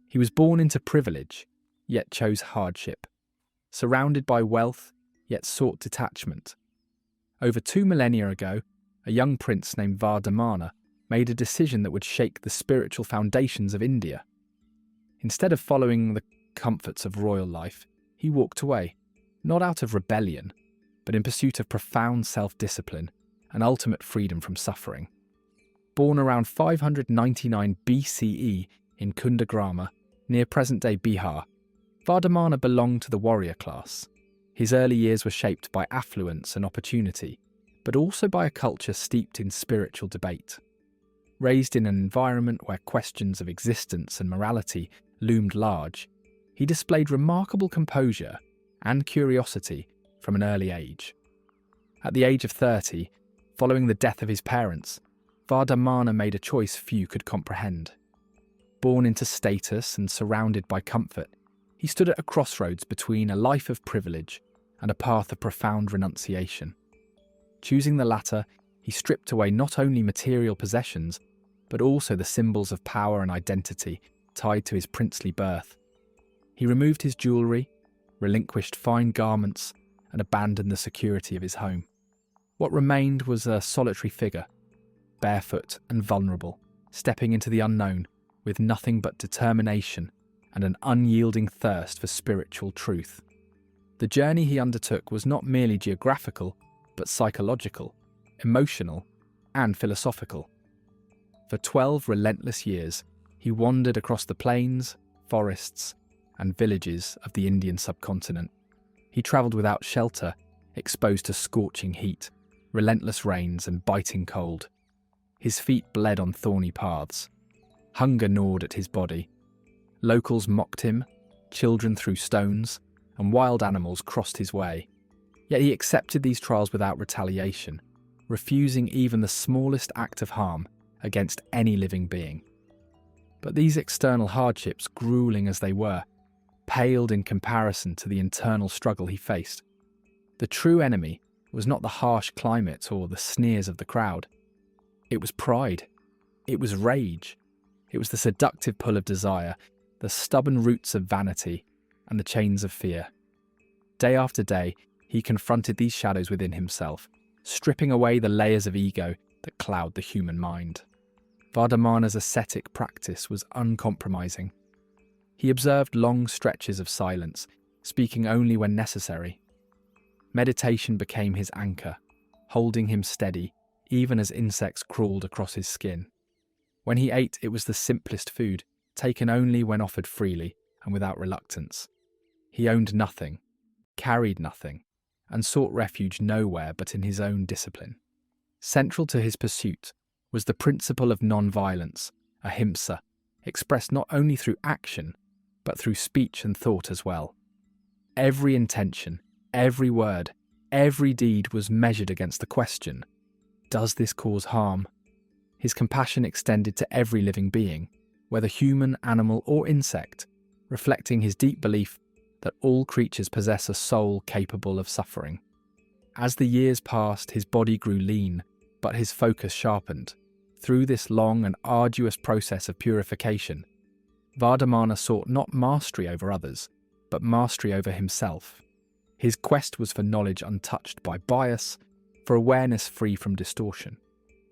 He was born into privilege, yet chose hardship. Surrounded by wealth, yet sought detachment. Over 2 millennia ago, a young prince named Vardhamana made a decision that would shake the spiritual foundations of India. Instead of following the comforts of royal life, he walked away, not out of rebellion, but in pursuit of profound self-discipline and ultimate freedom from suffering. Born around 599 BCE in Kundagrama, near present-day Bihar, Vardhamana belonged to the warrior class. His early years were shaped by affluence and opportunity, but also by a culture steeped in spiritual debate. Raised in an environment where questions of existence and morality loomed large, he displayed remarkable composure and curiosity from an early age. At the age of 30, following the death of his parents, Vardhamana made a choice few could comprehend. Born into status and surrounded by comfort, he stood at a crossroads between a life of privilege and a path of profound renunciation. Choosing the latter, he stripped away not only material possessions, but also the symbols of power and identity tied to his princely birth. He removed his jewellery, relinquished fine garments, and abandoned the security of his home. What remained was a solitary figure, barefoot and vulnerable, stepping into the unknown with nothing but determination and an unyielding thirst for spiritual truth. The journey he undertook was not merely geographical, but psychological, emotional, and philosophical. For 12 relentless years, he wandered across the plains, forests, and villages of the Indian subcontinent. He travelled without shelter, exposed to scorching heat, relentless rains, and biting cold. His feet bled on thorny paths. Hunger gnawed at his body. Locals mocked him, children threw stones, and wild animals crossed his way. Yet he accepted these trials without retaliation, refusing even the smallest act of harm against any living being. But these external hardships, grueling as they were, paled in comparison to the internal struggle he faced. The true enemy was not the harsh climate or the sneers of the crowd. It was pride. It was rage. It was the seductive pull of desire, the stubborn roots of vanity, and the chains of fear. Day after day, he confronted these shadows within himself, stripping away the layers of ego that cloud the human mind. Vardhamana's ascetic practice was uncompromising. He observed long stretches of silence, speaking only when necessary. Meditation became his anchor, holding him steady, even as insects crawled across his skin. When he ate, it was the simplest food, taken only when offered freely and without reluctance. He owned nothing, carried nothing, and sought refuge nowhere but in his own discipline. Central to his pursuit was the principle of non-violence, ahimsa, expressed not only through action, but through speech and thought as well. Every intention, every word, every deed was measured against the question, does this cause harm? His compassion extended to every living being, whether human, animal, or insect, reflecting his deep belief that all creatures possess a soul capable of suffering. As the years passed, his body grew lean, but his focus sharpened. Through this long and arduous process of purification, Vardhamana sought not mastery over others, but mastery over himself. His quest was for knowledge untouched by bias, for awareness free from distortion.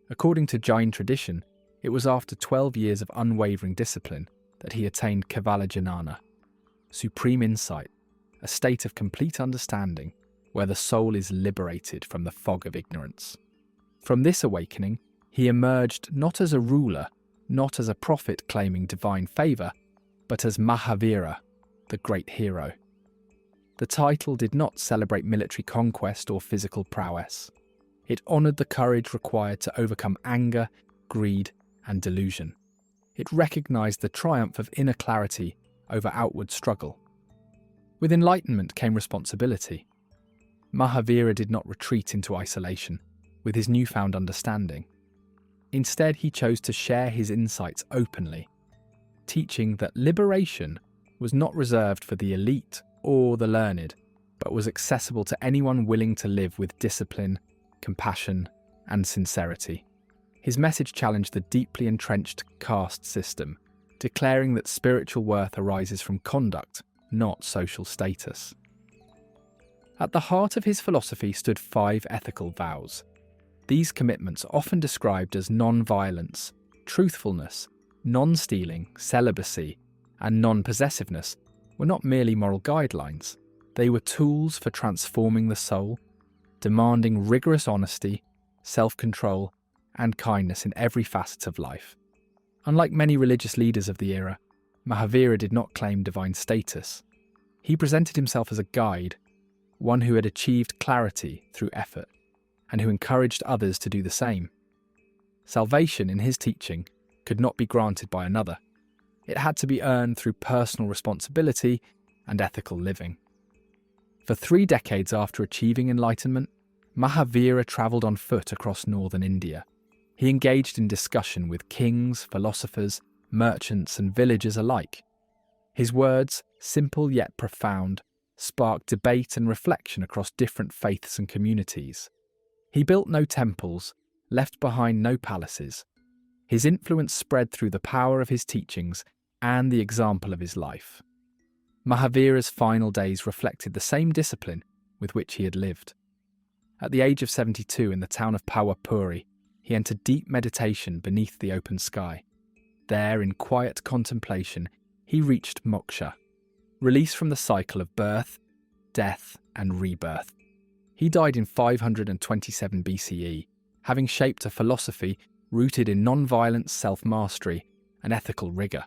According to Jain tradition, it was after 12 years of unwavering discipline that he attained kevala jnana, supreme insight, a state of complete understanding where the soul is liberated from the fog of ignorance. From this awakening, he emerged not as a ruler, not as a prophet claiming divine favour, but as Mahavira, the great hero. The title did not celebrate military conquest or physical prowess. It honoured the courage required to overcome anger, greed, and delusion. It recognised the triumph of inner clarity over outward struggle. With enlightenment came responsibility. Mahavira did not retreat into isolation with his newfound understanding. Instead, he chose to share his insights openly, teaching that liberation was not reserved for the elite or the learned, but was accessible to anyone willing to live with discipline, compassion, and sincerity. His message challenged the deeply entrenched caste system, declaring that spiritual worth arises from conduct, not social status. At the heart of his philosophy stood 5 ethical vows. These commitments, often described as non-violence, truthfulness, non-stealing, celibacy, and non-possessiveness, were not merely moral guidelines. They were tools for transforming the soul, demanding rigorous honesty, self-control, and kindness in every facet of life. Unlike many religious leaders of the era, Mahavira did not claim divine status. He presented himself as a guide, one who had achieved clarity through effort, and who encouraged others to do the same. Salvation, in his teaching, could not be granted by another. It had to be earned through personal responsibility and ethical living. For 3 decades after achieving enlightenment, Mahavira travelled on foot across northern India. He engaged in discussion with kings, philosophers, merchants, and villagers alike. His words, simple yet profound, sparked debate and reflection across different faiths and communities. He built no temples, left behind no palaces. His influence spread through the power of his teachings and the example of his life. Mahavira's final days reflected the same discipline with which he had lived. At the age of 72 in the town of Pawapuri, he entered deep meditation beneath the open sky. There, in quiet contemplation, he reached moksha, release from the cycle of birth, death, and rebirth. He died in 527 BCE, having shaped a philosophy rooted in non-violence, self-mastery, and ethical rigour,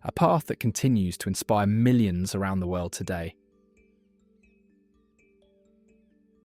a path that continues to inspire millions around the world today.